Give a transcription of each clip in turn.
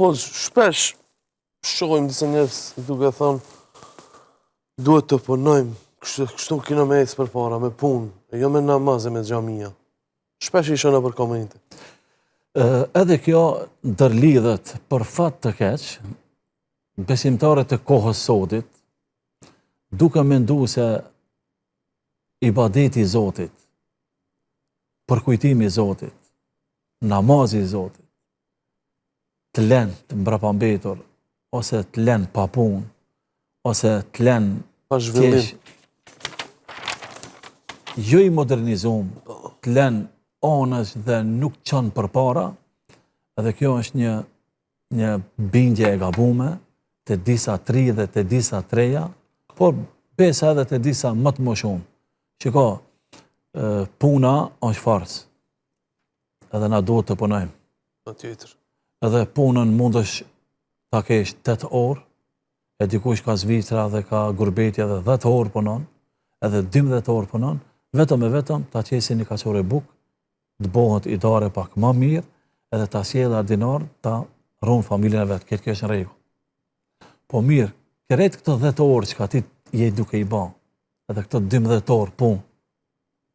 Po, shpesh shohim disa njerëz duke thonë duhet të punojmë, kështu kena me ecë përpara, me punë, jo me namaz e me xhamia. Shpesh i shoh nëpër komente. Edhe kjo ndërlidhet për fat të keq, besimtarët e kohës sotit, duke menduar se ibadeti i Zotit, përkujtimi i Zotit, namazi i Zotit, të lënë të mbrapambetur, ose të lënë pa punë, ose të lënë pa zhvillim, jo i modernizum, të lënë onës dhe nuk çon përpara, edhe kjo është një bindje e gabume të disa tri dhe të disa treja, por besa edhe të disa më të më shumë. Shiko, puna është farsë, edhe na duhet të punojmë. Patjetër. Edhe punën mundësh ta kesh 8 orë, e dikush ka Zvicra dhe ka Gurbetja dhe 10 orë punon, edhe 12 orë punon, vetëm e vetëm ta qesi një kaçore bukë, të bëhet idare pak më mirë, edhe ta sjellë dinar, ta rron familjen e vet, kjo është në rregull. Po mirë, kërret këto 10 orë që ti je duke i bë, edhe këto 12 orë punë,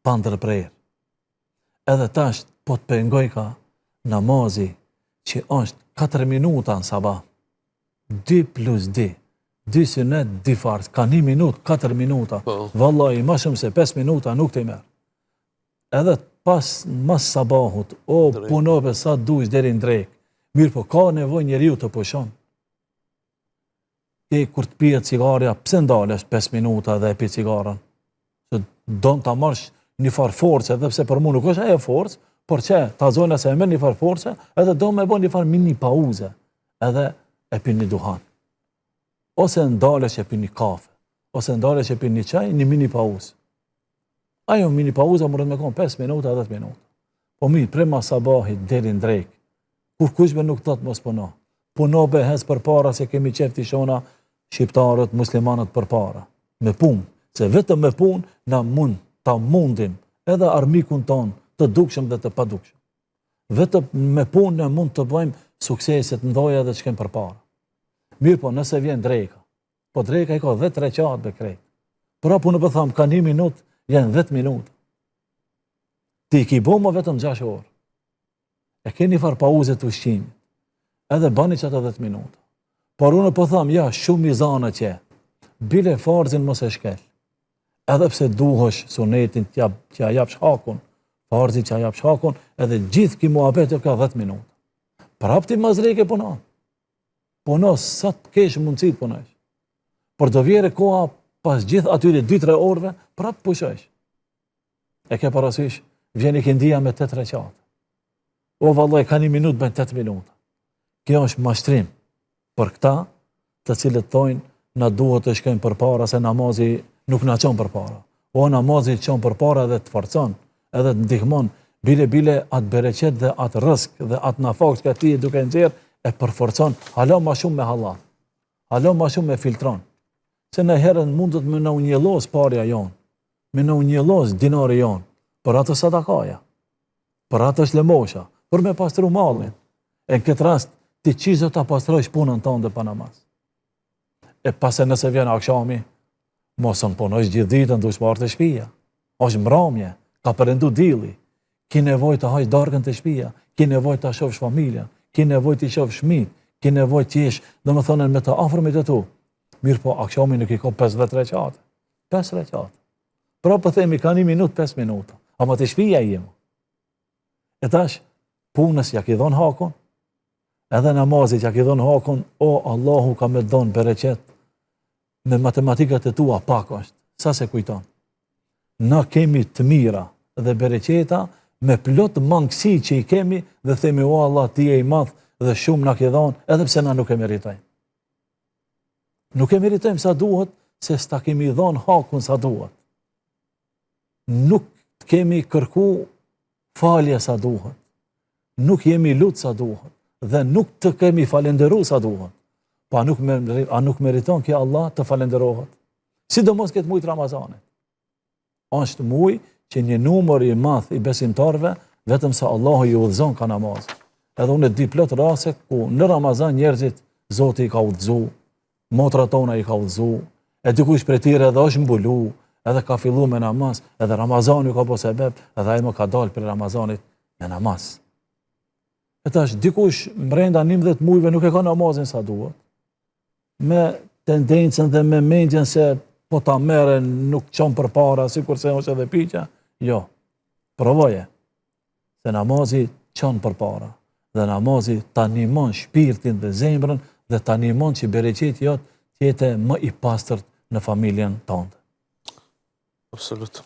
pa ndërprerje. Edhe tash po të pengoj ka namazi që është 4 minuta në sabah, 2 plus 2, 2 sunet, 2 farz, ka 1 minutë, 4 minuta, vallahi, ma shumë se 5 minuta nuk të i merë. Edhe pas mas sabahut, punove sa dush deri në drek, mirë po ka nevoj njeriu të pushon. Kur të pije cigarja, pse ndalesh 5 minuta dhe e pi cigaren? Se do të marrësh një farë force, edhe pse për mu nuk është ajo forcë, por që ta zona se e merr një farë force, edhe do me bën një farë mini pauze, edhe e pi një duhan. Ose ndalesh e pi një kafe, ose ndalesh e pi një çaj, një mini pauzë. Ajo mini pauza mërët me konë 5 minuta, 10 minuta. Po mirë, prema sabahit deri në drejk, kur kushbe nuk thotë mos puno. Puno behes për para se kemi qefti shona shqiptarët, muslimanët për para. Me punë, se vetëm me punë na ta mundim edhe armikun tonë të dukshëm dhe të padukshëm. Vetëm me punë ne mund të bëjmë sukseset ndoja dhe që kemë për para. Mirë po, nëse vjen drejka, po drejka i ka 10 reqat be krejt. Pra punë për thamë, ka 1 minutë, janë 10 minuta. Ti ki bo më vetëm 6 orë. E keni farë pauzet të ushqimit. Edhe bani që ato 10 minuta. Por unë po thamë, ja, shumë i zanë që, bile farzin mos e shkel. Edhe pse duhësh sunetin që ja japsh hakun, farzin që ja japsh hakun, edhe gjithë ki muhabet e ka 10 minuta. Prapti mazreke punon. Punon sa të kesh mundësit punosh. Por do vjere koha pas gjithë atyre 2-3 orëve, prapë pushesh. E ke parasysh, vjen i këndia me 8 reqate. O vallaj, ka 1 minutë, bën 8 minuta. Kjo është mashtrim për këta të cilët thojnë na duhet të shkojmë përpara se namazi nuk na çon përpara. O namazi çon përpara dhe të forcon, edhe të ndihmon bile atë bereqet dhe atë rrezik dhe atë nafak që ti duke nxjerr e përforcon, hala më shumë me hallat. Hala më shumë me filtron. Se në herën mundët me në unjelos parja jonë, me në unjelos dinari jonë, për atë sadakaja, për atë është lemosha, për me pastru mallin. E në këtë rast, ti qizë të pastrojsh punën tonë dhe pa namaz. E pase nëse vjen akshami, mosën punojsh gjithë ditën, dush marrë të shpia. është mramje, ka përëndu dili, ki nevoj të hajsh darkën të shpia, ki nevoj të shofsh familja, ki nevoj të shofsh fëmijët, ki nevoj të jesh, dhe më thonë me të afërmit e tu. Mirë po, akshami nuk i ka 50 reqate. 5 reqate. Pra po themi, ka 1 minutë, 5 minuta. Ama të shpia i jemë. E tash, punës ja ki dhonë hakun, edhe namazit ja ki dhonë hakun, o Allahu ka me dhonë bereqet, me matematikat e tua pak është. Sa se kujton? Na kemi të mira dhe bereqeta me plot mangësi që i kemi dhe themi, o Allah, ti e i madh dhe shumë na ke dhonë, edhe pse na nuk e meritojmë. Nuk e meritojmë sa duhet, se s'ta kemi dhonë hakun sa duhet. Nuk kemi kërku falje sa duhet. Nuk jemi lutë sa duhet. Dhe nuk të kemi falenderu sa duhet. Pa nuk meriton kja Allah të falenderohet. Sidomos këtë mujtë Ramazanit. Është muj që një numër i madh i besimtarve, vetëm sa Allahu i udhëzon ka namaz. Edhe unë e di plot raste ku në Ramazan njerëzit Zoti i ka udhëzu, motrat tona i ka udhëzu, e dikush prej tyre edhe është mbulu, edhe ka fillu me namaz, edhe Ramazani ka po sebeb, edhe ai më ka dalë për Ramazanit me namaz. E tash, dikush mbrenda 11 mujve nuk e ka namazin sa duhet, me tendencën dhe me mendjen se po ta merren nuk çon përpara, sikurse është edhe piqja. Jo. Provoje. Se namazi çon përpara. Dhe namazi ta ndihmon shpirtin dhe zemrën dhe ta ndihmon që bereqeti jot të jetë më i pastërt në familjen tonë. Absolut.